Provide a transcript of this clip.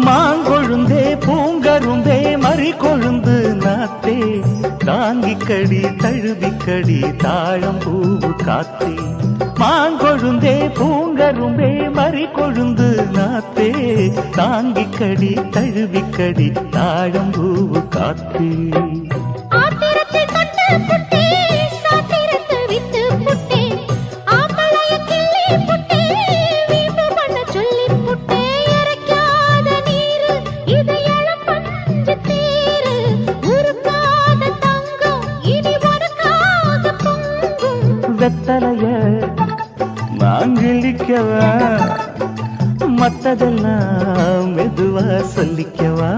மாங்கொழுந்தே பூங்கரும்பே மறி கொழுந்து நாத்தே தாங்கிக்கடி தழுவிக்கடி தாழம் பூவு காத்தே மாங்கொழுந்தே பூங்கரும்பே மறி கொழுந்து நாத்தே தாங்கிக்கடி தழுவிக்கடி தாழம் பூவு காத்தே வெத்தலைய நான் கிழிக்கவா மத்ததெல்லாம் மெதுவா சொல்லிக்கவா